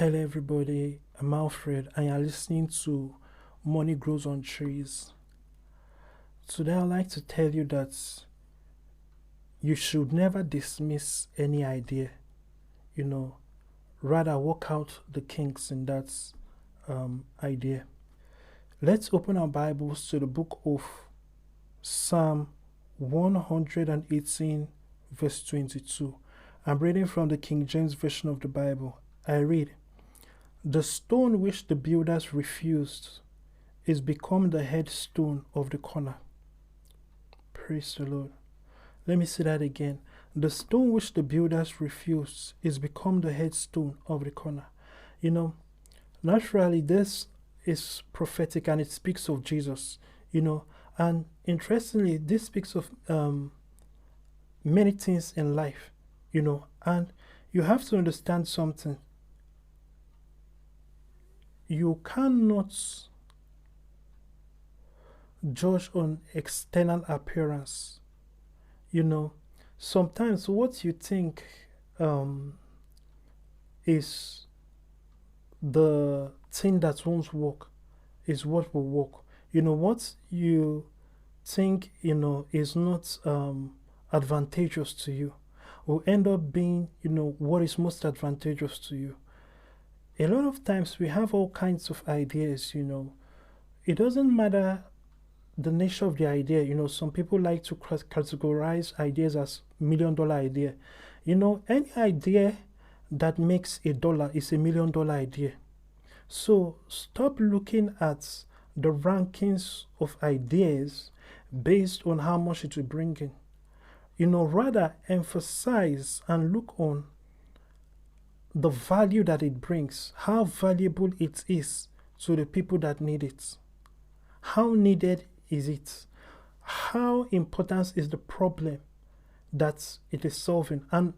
Hello, everybody. I'm Alfred, and you're listening to Money Grows on Trees. Today, I'd like to tell you that you should never dismiss any idea, you know, rather work out the kinks in that idea. Let's open our Bibles to the book of Psalm 118, verse 22. I'm reading from the King James Version of the Bible. I read, "The stone which the builders refused is become the headstone of the corner." Praise the Lord. Let me say that again. The stone which the builders refused is become the headstone of the corner. Naturally, this is prophetic and it speaks of Jesus, and interestingly, this speaks of many things in life, and you have to understand something. You cannot judge on external appearance. Sometimes what you think is the thing that won't work is what will work. What you think, is not advantageous to you will end up being, what is most advantageous to you. A lot of times we have all kinds of ideas, It doesn't matter the nature of the idea. Some people like to categorize ideas as $1 million idea. Any idea that makes $1 is $1 million idea. So stop looking at the rankings of ideas based on how much it will bring in. Rather emphasize and look on the value that it brings, how valuable it is to the people that need it. How needed is it? How important is the problem that it is solving? And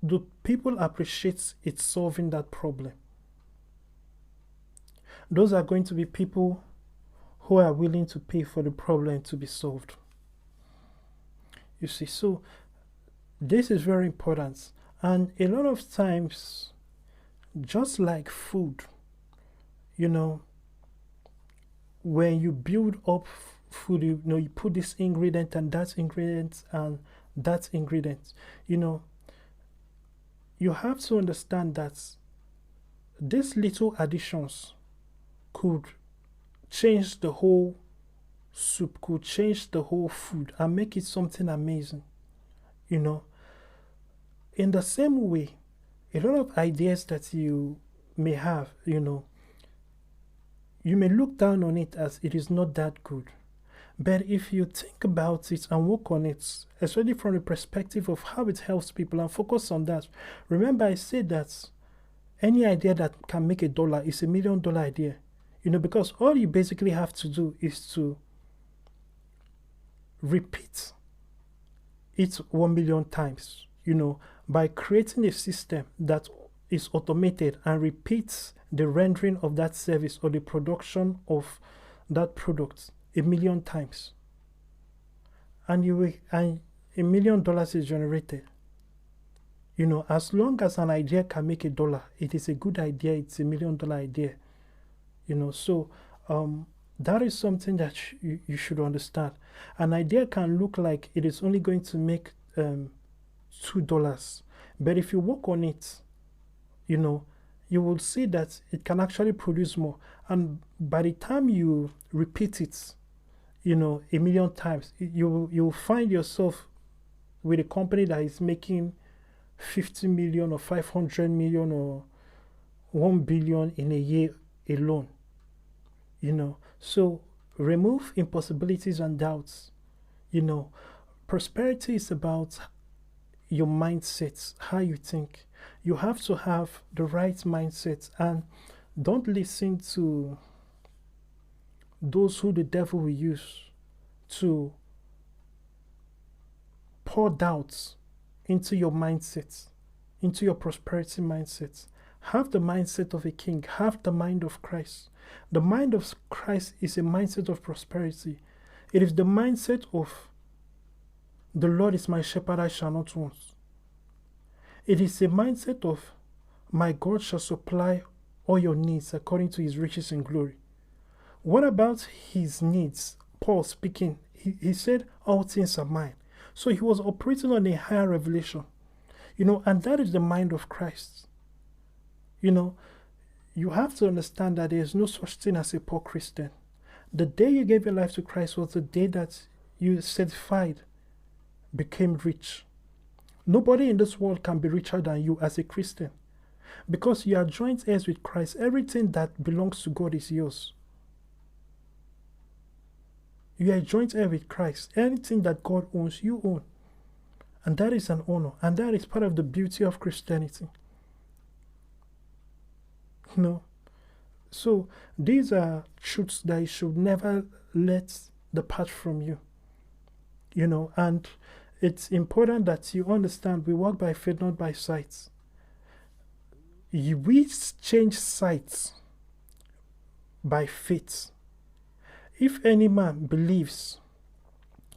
do people appreciate it solving that problem? Those are going to be people who are willing to pay for the problem to be solved. You see, so this is very important. And a lot of times, just like food, when you build up food, you put this ingredient and that ingredient and that ingredient, you have to understand that these little additions could change the whole soup, could change the whole food and make it something amazing. In the same way, a lot of ideas that you may have, you may look down on it as it is not that good. But if you think about it and work on it, especially from the perspective of how it helps people and focus on that. Remember, I said that any idea that can make $1 is $1 million idea. Because all you basically have to do is to repeat it 1 million times, by creating a system that is automated and repeats the rendering of that service or the production of that product 1 million times. And $1 million is generated. As long as an idea can make $1, it is a good idea, it's $1 million idea. So that is something that you should understand. An idea can look like it is only going to make $2, but if you work on it, you will see that it can actually produce more. And by the time you repeat it, 1 million times, you'll find yourself with a company that is making 50 million or 500 million or 1 billion in a year alone. So remove impossibilities and doubts. Prosperity is about your mindset, how you think. You have to have the right mindset, and don't listen to those who the devil will use to pour doubts into your mindset, into your prosperity mindset. Have the mindset of a king. Have the mind of Christ. The mind of Christ is a mindset of prosperity. It is the mindset of the Lord is my shepherd, I shall not want. It is a mindset of my God shall supply all your needs according to his riches and glory. What about his needs? Paul speaking, he said, all things are mine. So he was operating on a higher revelation, and that is the mind of Christ. You have to understand that there is no such thing as a poor Christian. The day you gave your life to Christ was the day that you certified became rich. Nobody in this world can be richer than you as a Christian, because you are joint heirs with Christ. Everything that belongs to God is yours. You are a joint heir with Christ. Anything that God owns, you own. And that is an honor. And that is part of the beauty of Christianity. So these are truths that you should never let depart from you. And it's important that you understand we walk by faith, not by sight. We change sight by faith. If any man believes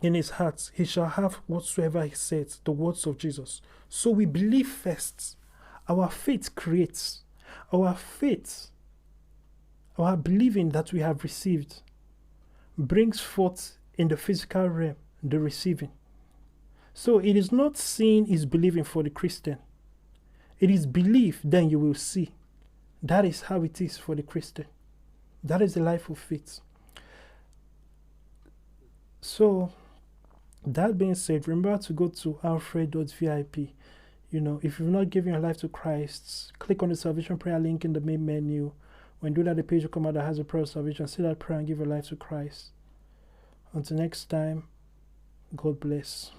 in his heart, he shall have whatsoever he says, the words of Jesus. So we believe first. Our faith creates. Our faith, our believing that we have received, brings forth in the physical realm the receiving. So it is not seeing is believing for the Christian. It is belief, then you will see. That is how it is for the Christian. That is the life of faith. So, that being said, remember to go to alfred.vip. If you've not given your life to Christ, click on the salvation prayer link in the main menu. When you do that, the page will come out that has a prayer of salvation. Say that prayer and give your life to Christ. Until next time, God bless.